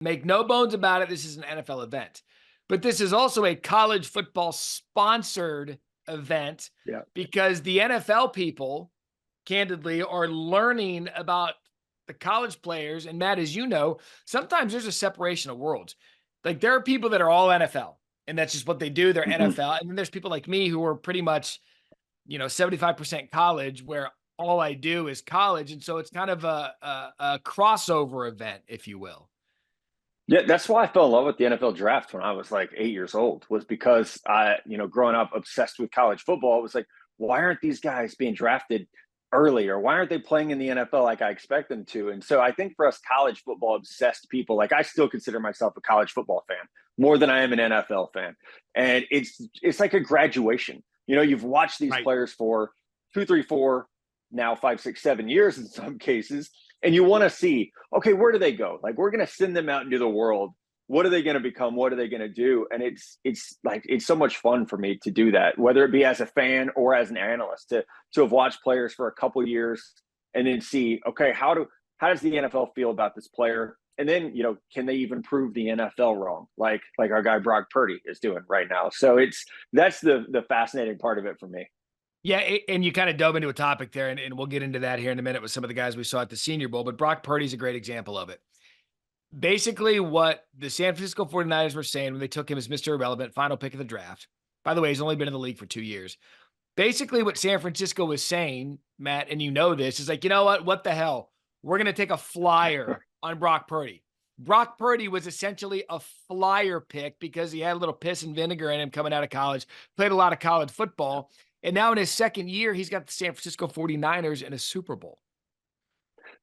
Make no bones about it, this is an NFL event. But this is also a college football sponsored event Yeah. because the NFL people, candidly, are learning about the college players. And Matt, as you know, sometimes there's a separation of worlds. Like there are people that are all NFL, and that's just what they do. They're Mhm. NFL. And then there's people like me who are pretty much, 75% college, where all I do is college. And so it's kind of a crossover event, if you will. Yeah, that's why I fell in love with the NFL draft when I was like 8 years old, was because growing up obsessed with college football, it was like, why aren't these guys being drafted early, or why aren't they playing in the NFL like I expect them to? And so I think for us college football obsessed people, like I still consider myself a college football fan more than I am an NFL fan. And it's like a graduation. You've watched these Right. players for 2, 3, 4, now 5, 6, 7 years in some cases, and you want to see, okay, where do they go? Like, we're going to send them out into the world. What are they going to become? What are they going to do? And it's so much fun for me to do that, whether it be as a fan or as an analyst, to have watched players for a couple years and then see, okay, how does the NFL feel about this player? And then, can they even prove the NFL wrong? Like our guy Brock Purdy is doing right now. So that's the fascinating part of it for me. Yeah, and you kind of dove into a topic there, and we'll get into that here in a minute with some of the guys we saw at the Senior Bowl, but Brock Purdy's a great example of it. Basically, what the San Francisco 49ers were saying when they took him as Mr. Irrelevant, final pick of the draft. By the way, he's only been in the league for 2 years. Basically, what San Francisco was saying, Matt, and you know this, is like, you know what? What the hell? We're going to take a flyer on Brock Purdy. Brock Purdy was essentially a flyer pick because he had a little piss and vinegar in him coming out of college, played a lot of college football. And now in his second year, he's got the San Francisco 49ers in a Super Bowl.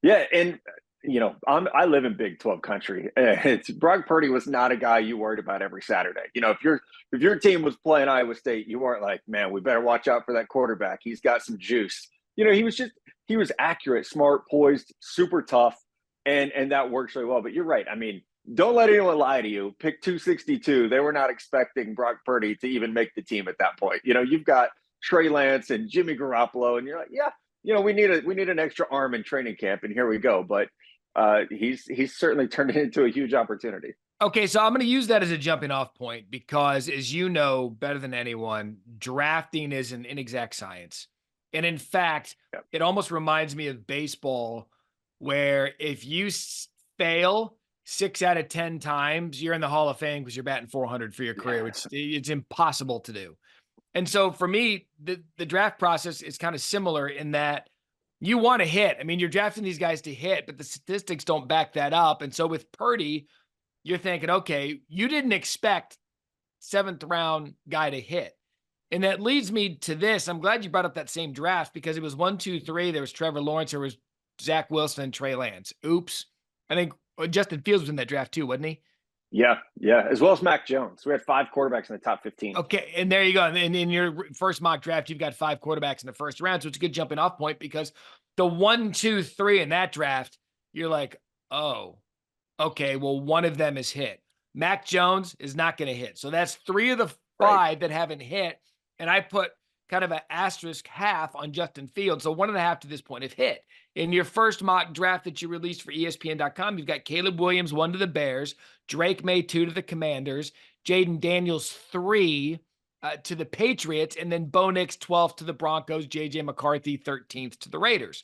Yeah, and I live in Big 12 country. Brock Purdy was not a guy you worried about every Saturday. If your team was playing Iowa State, you weren't like, man, we better watch out for that quarterback. He's got some juice. He was accurate, smart, poised, super tough, and that works really well. But you're right. I mean, don't let anyone lie to you. Pick 262. They were not expecting Brock Purdy to even make the team at that point. You've got Trey Lance and Jimmy Garoppolo, and you're like, yeah, we need an extra arm in training camp, and here we go. But he's certainly turned it into a huge opportunity. Okay, so I'm going to use that as a jumping off point because, as you know better than anyone, drafting is an inexact science. And in fact, Yep. it almost reminds me of baseball, where if you fail 6 out of 10 times, you're in the Hall of Fame because you're batting 400 for your career, which it's impossible to do. And so for me, the draft process is kind of similar in that you want to hit. I mean, you're drafting these guys to hit, but the statistics don't back that up. And so with Purdy, you're thinking, okay, you didn't expect 7th round guy to hit. And that leads me to this. I'm glad you brought up that same draft because it was 1, 2, 3. There was Trevor Lawrence, there was Zach Wilson, and Trey Lance. Oops. I think Justin Fields was in that draft too, wasn't he? Yeah, as well as Mac Jones. We had 5 quarterbacks in the top 15. Okay, and there you go. And in your first mock draft, you've got 5 quarterbacks in the first round, so it's a good jumping off point because the 1, 2, 3 in that draft, you're like, oh, okay, well, one of them is hit. Mac Jones is not going to hit. So that's 3 of the 5 that haven't hit. And I put kind of an asterisk half on Justin Fields. So 1.5 to this point have hit. In your first mock draft that you released for ESPN.com, you've got Caleb Williams, 1 to the Bears, Drake Maye, 2 to the Commanders, Jayden Daniels, 3 to the Patriots, and then Bo Nix, 12th to the Broncos, JJ McCarthy, 13th to the Raiders.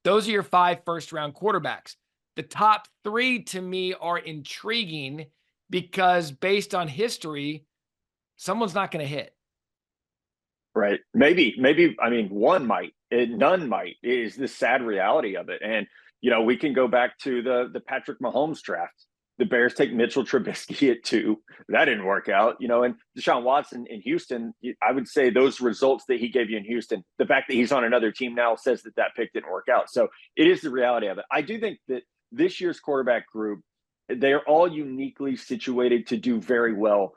Those are your 5 first-round quarterbacks. The top 3 to me are intriguing because based on history, someone's not going to hit. Right. Maybe, I mean, one might, none might, is the sad reality of it. And, we can go back to the Patrick Mahomes draft. The Bears take Mitchell Trubisky at 2. That didn't work out, and Deshaun Watson in Houston. I would say those results that he gave you in Houston, the fact that he's on another team now says that pick didn't work out. So it is the reality of it. I do think that this year's quarterback group, they're all uniquely situated to do very well.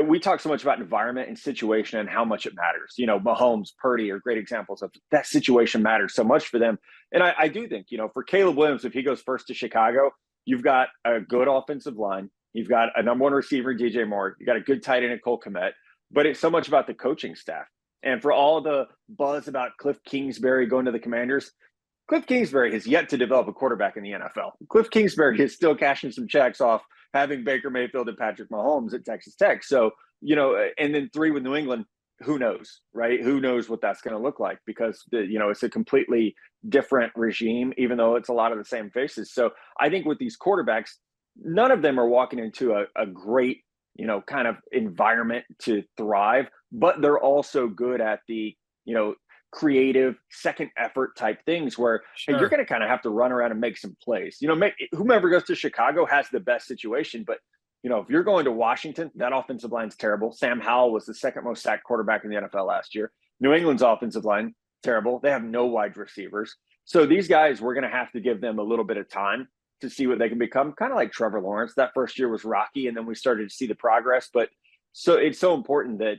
We talk so much about environment and situation and how much it matters. Mahomes, Purdy are great examples of that. Situation matters so much for them. And I do think, for Caleb Williams, if he goes first to Chicago, you've got a good offensive line. You've got a number 1 receiver, DJ Moore. You got a good tight end in Cole Kmet. But it's so much about the coaching staff. And for all the buzz about Cliff Kingsbury going to the Commanders, Cliff Kingsbury has yet to develop a quarterback in the NFL. Cliff Kingsbury is still cashing some checks off having Baker Mayfield and Patrick Mahomes at Texas Tech. So, and then 3 with New England, who knows, right? Who knows what that's going to look like, because it's a completely different regime, even though it's a lot of the same faces. So I think with these quarterbacks, none of them are walking into a great, kind of environment to thrive, but they're also good at the, creative second effort type things where, hey, you're going to kind of have to run around and make some plays. Whomever goes to Chicago has the best situation, but if you're going to Washington, that offensive line's terrible. Sam Howell was the second most sacked quarterback in the NFL last year. New England's offensive line, terrible. They have no wide receivers. So these guys, we're going to have to give them a little bit of time to see what they can become, kind of like Trevor Lawrence. That first year was rocky, and then we started to see the progress. But so it's so important that,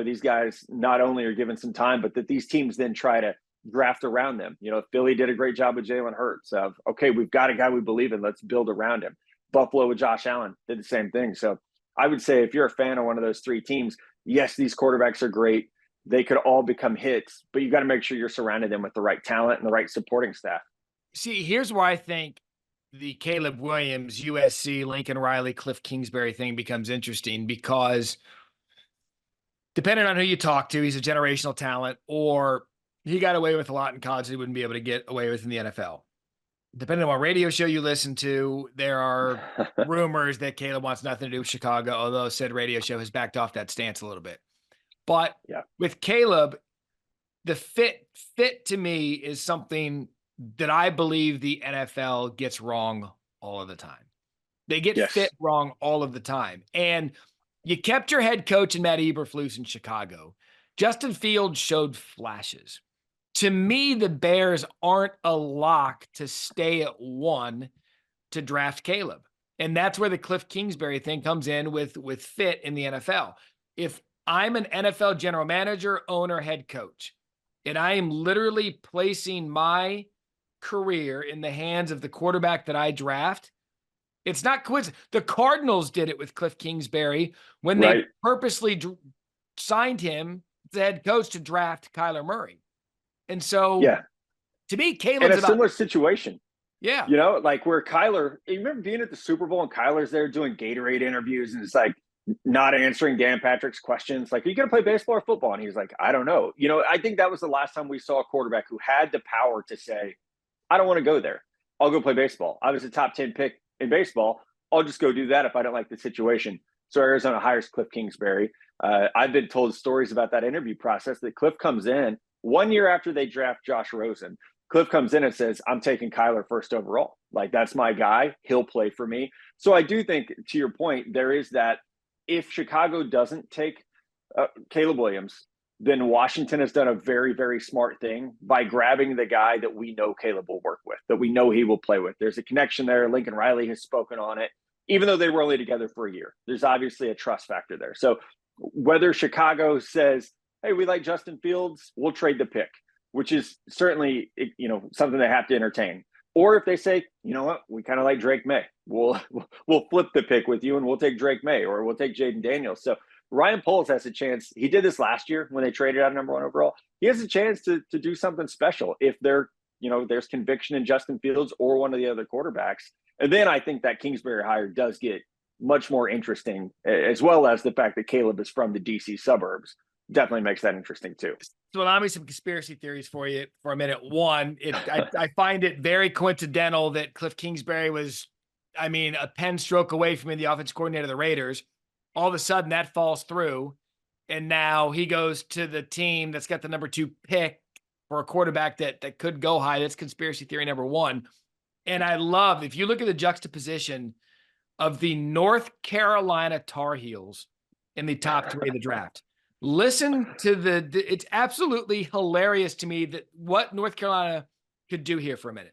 these guys not only are given some time, but that these teams then try to draft around them. Philly did a great job with Jalen Hurts of, okay, we've got a guy we believe in. Let's build around him. Buffalo with Josh Allen did the same thing. So I would say if you're a fan of one of those 3 teams, yes, these quarterbacks are great. They could all become hits, but you got to make sure you're surrounding them with the right talent and the right supporting staff. See, here's where I think the Caleb Williams, USC, Lincoln Riley, Cliff Kingsbury thing becomes interesting, because depending on who you talk to, he's a generational talent, or he got away with a lot in college that he wouldn't be able to get away with in the NFL. Depending on what radio show you listen to, there are rumors that Caleb wants nothing to do with Chicago, although said radio show has backed off that stance a little bit. But with Caleb, the fit to me is something that I believe the NFL gets wrong all of the time. They get fit wrong all of the time. And you kept your head coach and Matt Eberflus in Chicago. Justin Fields showed flashes. To me, the Bears aren't a lock to stay at 1 to draft Caleb. And that's where the Cliff Kingsbury thing comes in with fit in the NFL. If I'm an NFL general manager, owner, head coach, and I am literally placing my career in the hands of the quarterback that I draft, it's not coincidence. The Cardinals did it with Cliff Kingsbury when they purposely signed him, the head coach, to draft Kyler Murray. And so, to me, Caleb's in a similar situation. Yeah. Like where Kyler, you remember being at the Super Bowl and Kyler's there doing Gatorade interviews, and it's like not answering Dan Patrick's questions. Like, are you going to play baseball or football? And he's like, I don't know. I think that was the last time we saw a quarterback who had the power to say, I don't want to go there. I'll go play baseball. I was a top 10 pick in baseball. I'll just go do that if I don't like the situation. So Arizona hires Cliff Kingsbury. I've been told stories about that interview process that Cliff comes in 1 year after they draft Josh Rosen. Cliff comes in and says, I'm taking Kyler first overall. Like, that's my guy. He'll play for me. So I do think, to your point, there is that if Chicago doesn't take Caleb Williams, then Washington has done a very, very smart thing by grabbing the guy that we know Caleb will work with, that we know he will play with. There's a connection there. Lincoln Riley has spoken on it, even though they were only together for a year. There's obviously a trust factor there. So whether Chicago says, hey, we like Justin Fields, we'll trade the pick, which is certainly, something they have to entertain. Or if they say, you know what, we kind of like Drake Maye, we'll flip the pick with you and we'll take Drake Maye, or we'll take Jayden Daniels. So Ryan Poles has a chance. He did this last year when they traded out number 1 overall. He has a chance to do something special if there's conviction in Justin Fields or one of the other quarterbacks. And then I think that Kingsbury hire does get much more interesting, as well as the fact that Caleb is from the DC suburbs. Definitely makes that interesting too. So allow me some conspiracy theories for you for a minute. One, I find it very coincidental that Cliff Kingsbury was, a pen stroke away from being the offensive coordinator of the Raiders. All of a sudden that falls through, and now he goes to the team that's got the number 2 pick for a quarterback that could go high. That's conspiracy theory number 1. And I love, if you look at the juxtaposition of the North Carolina Tar Heels in the top 3 of the draft. Listen to it's absolutely hilarious to me that what North Carolina could do here for a minute.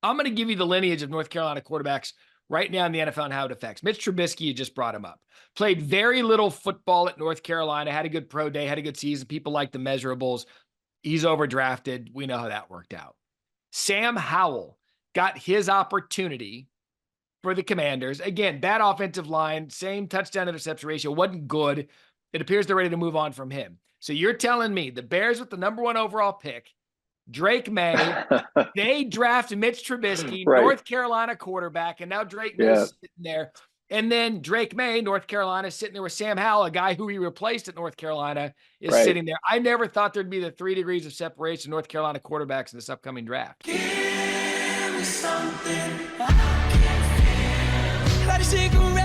I'm going to give you the lineage of North Carolina quarterbacks right now in the NFL and how it affects. Mitch Trubisky, you just brought him up. Played very little football at North Carolina, had a good pro day, had a good season. People like the measurables. He's overdrafted. We know how that worked out. Sam Howell got his opportunity for the Commanders. Again, bad offensive line, same touchdown interception ratio, wasn't good. It appears they're ready to move on from him. So you're telling me the Bears with the number 1 overall pick Drake Maye. They draft Mitch Trubisky, Right. North Carolina quarterback, and now Drake Maye Yeah. sitting there. And then Drake Maye, North Carolina, sitting there with Sam Howell, a guy who he replaced at North Carolina, is Right. sitting there. I never thought there'd be the 3 degrees of separation North Carolina quarterbacks in this upcoming draft. Give me something I can feel. Light a cigarette.